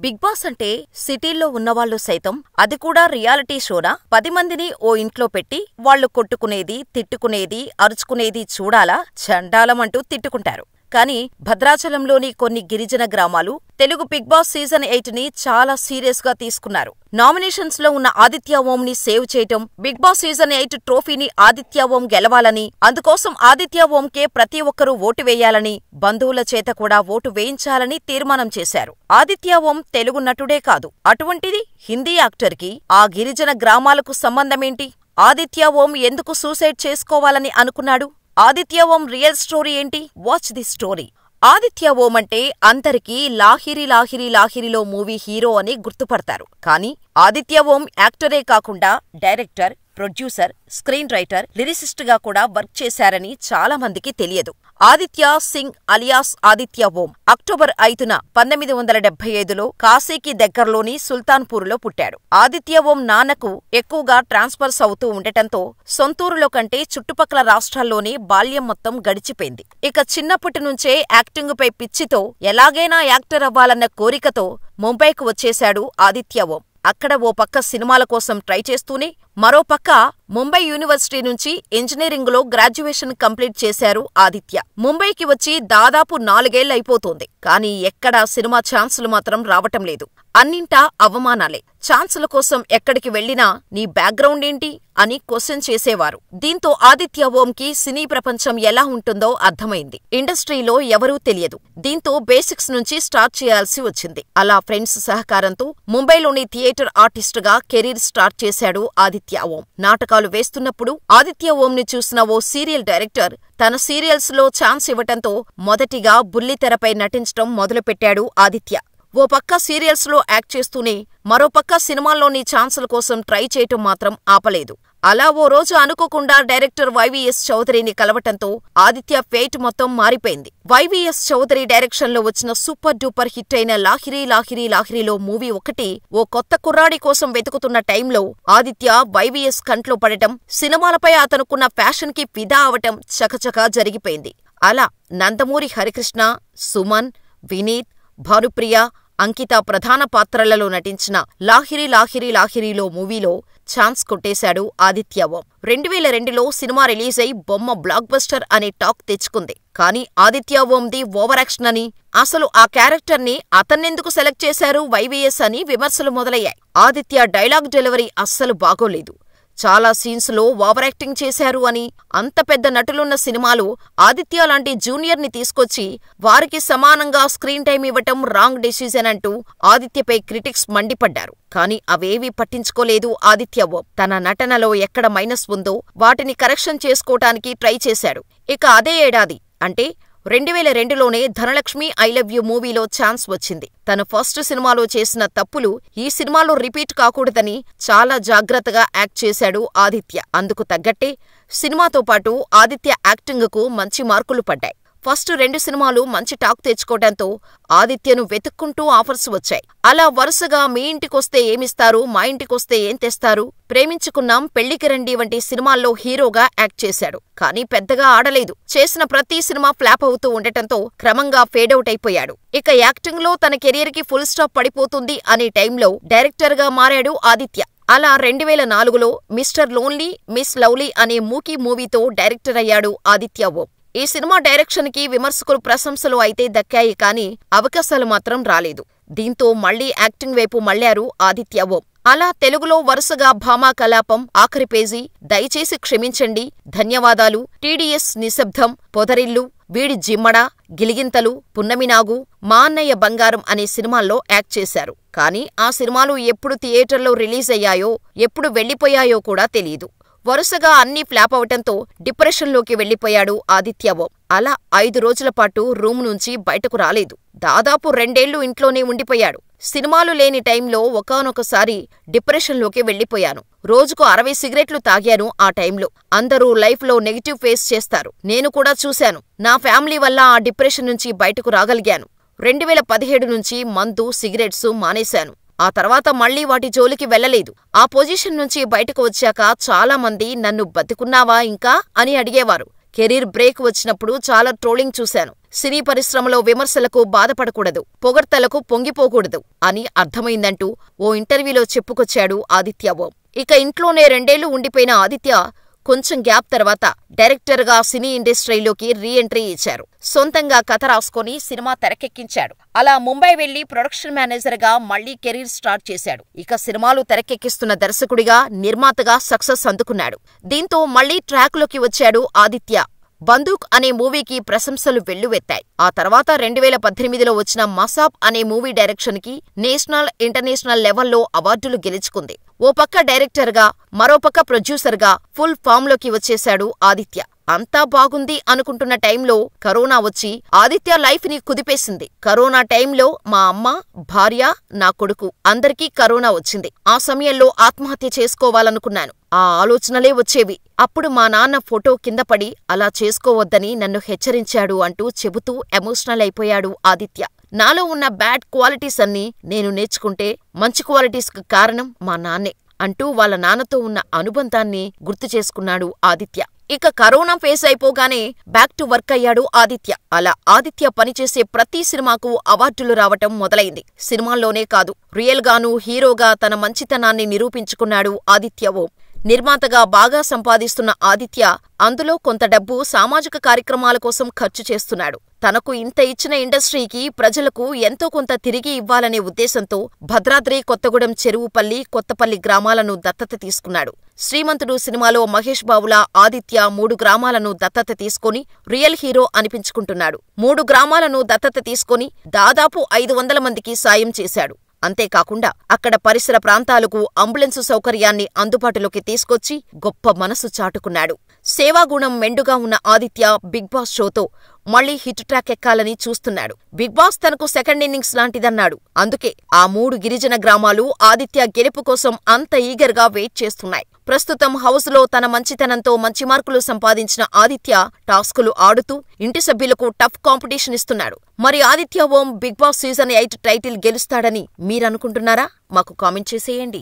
Big boss అంటే సిటీల్లో ఉన్నవాళ్లు సైతం, అది కూడా రియాలిటీ షోనా, 10 మందిని ఓ ఇంట్లో పెట్టి వాళ్లు కొట్టుకునేది, తిట్టుకునేది, అరుచుకునేది చూడాలా, చండాలమంటూ తిట్టుకుంటారు. కానీ భద్రాచలంలోని కొన్ని గిరిజన గ్రామాలు తెలుగు బిగ్ బాస్ సీజన్ 8ని చాలా సీరియస్ గా తీసుకున్నారు. నామినేషన్స్ లో ఉన్న ఆదిత్య ఓంని సేవ్ చేయటం, బిగ్ బాస్ సీజన్ 8 ట్రోఫీని ఆదిత్య ఓం గెలవాలని, అందుకోసం ఆదిత్య ఓంకే ప్రతి ఒక్కరూ ఓటు వేయాలని, బంధువుల చేత కూడా ఓటు వేయించాలని తీర్మానం చేశారు. ఆదిత్య ఓం తెలుగు నటుడే కాదు, అటువంటిది హిందీ యాక్టర్కి ఆ గిరిజన గ్రామాలకు సంబంధమేంటి? ఆదిత్య ఓం ఎందుకు సూసైడ్ చేసుకోవాలని అనుకున్నాడు? ఆదిత్య ఓం రియల్ స్టోరీ ఏంటి? Watch the story. Aditya Om అంటే అందరికీ లాహిరి లాహిరి లాహిరిలో మూవీ హీరో అని గుర్తుపడతారు. కానీ ఆదిత్య ఓం యాక్టరే కాకుండా director, producer, screen writer, lyricist గా కూడా వర్క్ చేశారని చాలా మందికి తెలియదు. ఆదిత్య సింగ్ అలియాస్ ఆదిత్య ఓం అక్టోబర్ 5న 1975లో కాశీకి దగ్గర్లోని సుల్తాన్పూర్లో పుట్టాడు. ఆదిత్య ఓం నాన్నకు ఎక్కువగా ట్రాన్స్ఫర్స్ అవుతూ ఉండటంతో సొంతూరులో కంటే చుట్టుపక్కల రాష్ట్రాల్లోనే బాల్యం మొత్తం గడిచిపోయింది. ఇక చిన్నప్పటి నుంచే యాక్టింగ్ పై పిచ్చితో, ఎలాగైనా యాక్టర్ అవ్వాలన్న కోరికతో ముంబైకు వచ్చేశాడు ఆదిత్య ఓం. అక్కడ ఓ పక్క సినిమాల కోసం ట్రై చేస్తూనే, మరో పక్క ముంబై యూనివర్సిటీ నుంచి ఇంజనీరింగులో గ్రాడ్యుయేషన్ కంప్లీట్ చేశారు ఆదిత్య. ముంబైకి వచ్చి దాదాపు 4 ఏళ్లయిపోతోంది. కానీ ఎక్కడా సినిమా ఛాన్సులు మాత్రం రావటం లేదు. అన్నింటా అవమానాలే. ఛాన్సుల కోసం ఎక్కడికి వెళ్లినా నీ బ్యాక్గ్రౌండ్ ఏంటి అని క్వశ్చన్ చేసేవారు. దీంతో ఆదిత్య ఓంకి సినీ ప్రపంచం ఎలా ఉంటుందో అర్థమైంది. ఇండస్ట్రీలో ఎవరూ తెలియదు. దీంతో బేసిక్స్ నుంచి స్టార్ట్ చేయాల్సి వచ్చింది. అలా ఫ్రెండ్స్ సహకారంతో ముంబైలోని థియేటర్ ఆర్టిస్టుగా కెరీర్ స్టార్ట్ చేశాడు ఆదిత్య ఓం. నాటకాలు వేస్తున్నప్పుడు ఆదిత్య ఓంని చూసిన ఓ సీరియల్ డైరెక్టర్ తన సీరియల్స్ లో ఛాన్స్ ఇవ్వటంతో మొదటిగా బుల్లితెరపై నటించటం మొదలుపెట్టాడు ఆదిత్య. ఓ పక్క సీరియల్స్ లో యాక్ట్ చేస్తూనే మరోపక్క సినిమాల్లోని ఛాన్సుల కోసం ట్రై చేయటం మాత్రం ఆపలేదు. అలా ఓ రోజు అనుకోకుండా డైరెక్టర్ వైవీఎస్ చౌదరిని కలవటంతో ఆదిత్య ఫేట్ మొత్తం మారిపోయింది. వైవీఎస్ చౌదరి డైరెక్షన్ లో వచ్చిన సూపర్ డూపర్ హిట్ అయిన లాహిరి లాహిరి లాహిరిలో మూవీ ఒకటి ఓ కొత్త కుర్రాడి కోసం వెతుకుతున్న టైంలో ఆదిత్య వైవీఎస్ కంట్లో పడటం, సినిమాలపై అతనుకున్న ఫ్యాషన్ కి ఫిదా అవటం చకచకా జరిగిపోయింది. అలా నందమూరి హరికృష్ణ, సుమన్, వినీత్, భానుప్రియ, అంకిత ప్రధాన పాత్రలలో నటించిన లాహిరి లాహిరి లాహిరిలో మూవీలో ఛాన్స్ కొట్టేశాడు ఆదిత్య ఓం. 2002లో సినిమా రిలీజ్ అయి బొమ్మ బ్లాక్ బస్టర్ అనే టాక్ తెచ్చుకుంది. కానీ ఆదిత్య ఓంది ఓవరాక్షన్ అని, అసలు ఆ క్యారెక్టర్ని అతన్నెందుకు సెలెక్ట్ చేశారు వైవీఎస్ అని విమర్శలు మొదలయ్యాయి. ఆదిత్య డైలాగ్ డెలివరీ అస్సలు బాగోలేదు. చాలా సీన్స్ లో ఓవర్ యాక్టింగ్ చేశారు అని, అంత పెద్ద నటులున్న సినిమాలో ఆదిత్య లాంటి జూనియర్ ని తీసుకొచ్చి వారికి సమానంగా స్క్రీన్ టైం ఇవ్వటం రాంగ్ డెసిజన్ అంటూ ఆదిత్యపై క్రిటిక్స్ మండిపడ్డారు. కానీ అవేవీ పట్టించుకోలేదు ఆదిత్య ఓం. తన నటనలో ఎక్కడ మైనస్ ఉందో వాటిని కరెక్షన్ చేసుకోటానికి ట్రై చేశాడు. ఇక అదే ఏడాది అంటే 2002లోనే ధనలక్ష్మి ఐ లవ్ యూ మూవీలో ఛాన్స్ వచ్చింది. తను ఫస్ట్ సినిమాలో చేసిన తప్పులు ఈ సినిమాలో రిపీట్ కాకూడదని చాలా జాగ్రత్తగా యాక్ట్ చేశాడు ఆదిత్య. అందుకు తగ్గట్టే సినిమాతో పాటు ఆదిత్య యాక్టింగుకు మంచి మార్కులు పడ్డాయి. ఫస్ట్ 2 సినిమాలు మంచి టాక్ తెచ్చుకోవడంతో ఆదిత్యను వెతుక్కుంటూ ఆఫర్స్ వచ్చాయి. అలా వరుసగా మీ ఇంటికొస్తే ఏమిస్తారు, మా ఇంటికొస్తే ఏం తెస్తారు, ప్రేమించుకున్నాం, పెళ్లికి రండి వంటి సినిమాల్లో హీరోగా యాక్ట్ చేశాడు. కానీ పెద్దగా ఆడలేదు. చేసిన ప్రతి సినిమా ఫ్లాప్ అవుతూ ఉండటంతో క్రమంగా ఫేడౌట్ అయిపోయాడు. ఇక యాక్టింగ్ లో తన కెరీర్ కి ఫుల్ స్టాప్ పడిపోతుంది అనే టైంలో డైరెక్టర్ గా మారాడు ఆదిత్య. అలా 2004లో మిస్టర్ లోన్లీ, మిస్ లవ్లీ అనే మూకీ మూవీతో డైరెక్టర్ అయ్యాడు ఆదిత్య ఓం. ఈ సినిమా డైరెక్షన్ కి విమర్శకులు ప్రశంసలు అయితే దక్కాయి, కానీ అవకాశాలు మాత్రం రాలేదు. దీంతో మళ్లీ యాక్టింగ్ వైపు మళ్లారు ఆదిత్య ఓం. అలా తెలుగులో వరుసగా భామా కలాపం, ఆఖరి పేజీ, దయచేసి క్షమించండి, ధన్యవాదాలు, టీడీఎస్ నిశ్శబ్దం, పొదరిల్లు, వీడి జిమ్మడ, గిలిగింతలు, పున్నమినాగు, మా అన్నయ్య బంగారం అనే సినిమాల్లో యాక్ట్ చేశారు. కానీ ఆ సినిమాలు ఎప్పుడు థియేటర్లో రిలీజ్ అయ్యాయో, ఎప్పుడు వెళ్లిపోయాయో కూడా తెలీదు. వరుసగా అన్నీ ఫ్లాప్ అవటంతో డిప్రెషన్లోకి వెళ్లిపోయాడు ఆదిత్య ఓం. అలా 5 రోజుల పాటు రూమ్ నుంచి బయటకు రాలేదు. దాదాపు 2 ఏళ్లు ఇంట్లోనే ఉండిపోయాడు. సినిమాలు లేని టైంలో ఒకానొకసారి డిప్రెషన్లోకి వెళ్లిపోయాను. రోజుకు 60 సిగరెట్లు తాగాను. ఆ టైంలో అందరూ లైఫ్లో నెగిటివ్ ఫేస్ చేస్తారు. నేను కూడా చూశాను. నా ఫ్యామిలీ వల్ల ఆ డిప్రెషన్ నుంచి బయటకు రాగలిగాను. 2017 నుంచి మందు, సిగరెట్స్ మానేశాను. ఆ తర్వాత మళ్లీ వాటి జోలికి వెళ్లలేదు. ఆ పొజిషన్ నుంచి బయటకు వచ్చాక చాలా మంది నన్ను బతికున్నావా ఇంకా అని అడిగేవారు. కెరీర్ బ్రేక్ వచ్చినప్పుడు చాలా ట్రోలింగ్ చూశాను. సినీ పరిశ్రమలో విమర్శలకు బాధపడకూడదు, పొగడ్తలకు పొంగిపోకూడదు అని అర్థమైందంటూ ఓ ఇంటర్వ్యూలో చెప్పుకొచ్చాడు ఆదిత్య ఓం. ఇక ఇంట్లోనే 2 ఏళ్లు ఉండిపోయిన ఆదిత్య కొంచెం గ్యాప్ తర్వాత డైరెక్టర్గా సినీ ఇండస్ట్రీలోకి రీ-ఎంట్రీ ఇచ్చారు. సొంతంగా కథ రాసుకొని సినిమా తెరకెక్కించాడు. అలా ముంబై వెళ్లి ప్రొడక్షన్ మేనేజర్గా మళ్లీ కెరీర్ స్టార్ట్ చేశాడు. ఇక సినిమాలు తెరకెక్కిస్తున్న దర్శకుడిగా, నిర్మాతగా సక్సెస్ అందుకున్నాడు. దీంతో మళ్లీ ట్రాక్లోకి వచ్చాడు ఆదిత్య. బందూక్ అనే మూవీకి ప్రశంసలు వెల్లువెత్తాయి. ఆ తర్వాత 2018లో వచ్చిన మసాబ్ అనే మూవీ డైరెక్షన్కి నేషనల్, ఇంటర్నేషనల్ లెవెల్లో అవార్డులు గెలుచుకుంది. ఓ పక్క డైరెక్టర్గా, మరోపక్క ప్రొడ్యూసర్గా ఫుల్ ఫామ్లోకి వచ్చేశాడు ఆదిత్య. అంతా బాగుంది అనుకుంటున్న టైంలో కరోనా వచ్చి ఆదిత్య లైఫ్ని కుదిపేసింది. కరోనా టైంలో మా అమ్మ, భార్య, నా కొడుకు అందరికీ కరోనా వచ్చింది. ఆ సమయంలో ఆత్మహత్య చేసుకోవాలనుకున్నాను. ఆ ఆలోచనలే వచ్చేవి. అప్పుడు మా నాన్న ఫోటో కింద పడి అలా చేసుకోవద్దని నన్ను హెచ్చరించాడు అంటూ చెబుతూ ఎమోషనల్ అయిపోయాడు ఆదిత్య. నాలో ఉన్న బ్యాడ్ క్వాలిటీస్ అన్నీ నేను నేర్చుకుంటే మంచి క్వాలిటీస్కి కారణం మా నాన్నే అంటూ వాళ్ళ నాన్నతో ఉన్న అనుబంధాన్ని గుర్తు చేసుకున్నాడు ఆదిత్య. ఇక కరోనా ఫేస్ అయిపోగానే బ్యాక్ టు వర్క్ అయ్యాడు ఆదిత్య. అలా ఆదిత్య పనిచేసే ప్రతి సినిమాకు అవార్డులు రావటం మొదలైంది. సినిమాల్లోనే కాదు, రియల్ గానూ హీరోగా తన మంచితనాన్ని నిరూపించుకున్నాడు ఆదిత్య ఓం. నిర్మాతగా బాగా సంపాదిస్తున్న ఆదిత్య అందులో కొంత డబ్బు సామాజిక కార్యక్రమాల కోసం ఖర్చు చేస్తున్నాడు. తనకు ఇంత ఇచ్చిన ఇండస్ట్రీకి, ప్రజలకు ఎంతో కొంత తిరిగి ఇవ్వాలనే ఉద్దేశంతో భద్రాద్రి, కొత్తగూడెం, చెరువుపల్లి, కొత్తపల్లి గ్రామాలను దత్తత తీసుకున్నాడు. శ్రీమంతుడు సినిమాలో మహేష్ బాబులా ఆదిత్య 3 గ్రామాలను దత్తత తీసుకొని రియల్ హీరో అనిపించుకుంటున్నాడు. 3 గ్రామాలను దత్తత తీసుకొని దాదాపు 500 మందికి సాయం చేశాడు. అంతేకాకుండా అక్కడ పరిసర ప్రాంతాలకు అంబులెన్సు సౌకర్యాన్ని అందుబాటులోకి తీసుకొచ్చి గొప్ప మనసు చాటుకున్నాడు. సేవాగుణం మెండుగా ఉన్న ఆదిత్య బిగ్ బాస్ షోతో మళ్లీ హిట్ ట్రాక్ ఎక్కాలని చూస్తున్నాడు. బిగ్ బాస్ తనకు సెకండ్ ఇన్నింగ్స్ లాంటిదన్నాడు. అందుకే ఆ 3 గిరిజన గ్రామాలు ఆదిత్య గెలుపు కోసం అంత ఈగర్గా వెయిట్ చేస్తున్నాయి. ప్రస్తుతం హౌస్లో తన మంచితనంతో మంచి మార్కులు సంపాదించిన ఆదిత్య టాస్కులు ఆడుతూ ఇంటి సభ్యులకు టఫ్ కాంపిటీషన్ ఇస్తున్నాడు. మరి ఆదిత్య ఓం బిగ్ బాస్ సీజన్ 8 టైటిల్ గెలుస్తాడని మీరనుకుంటున్నారా? మాకు కామెంట్ చేసేయండి.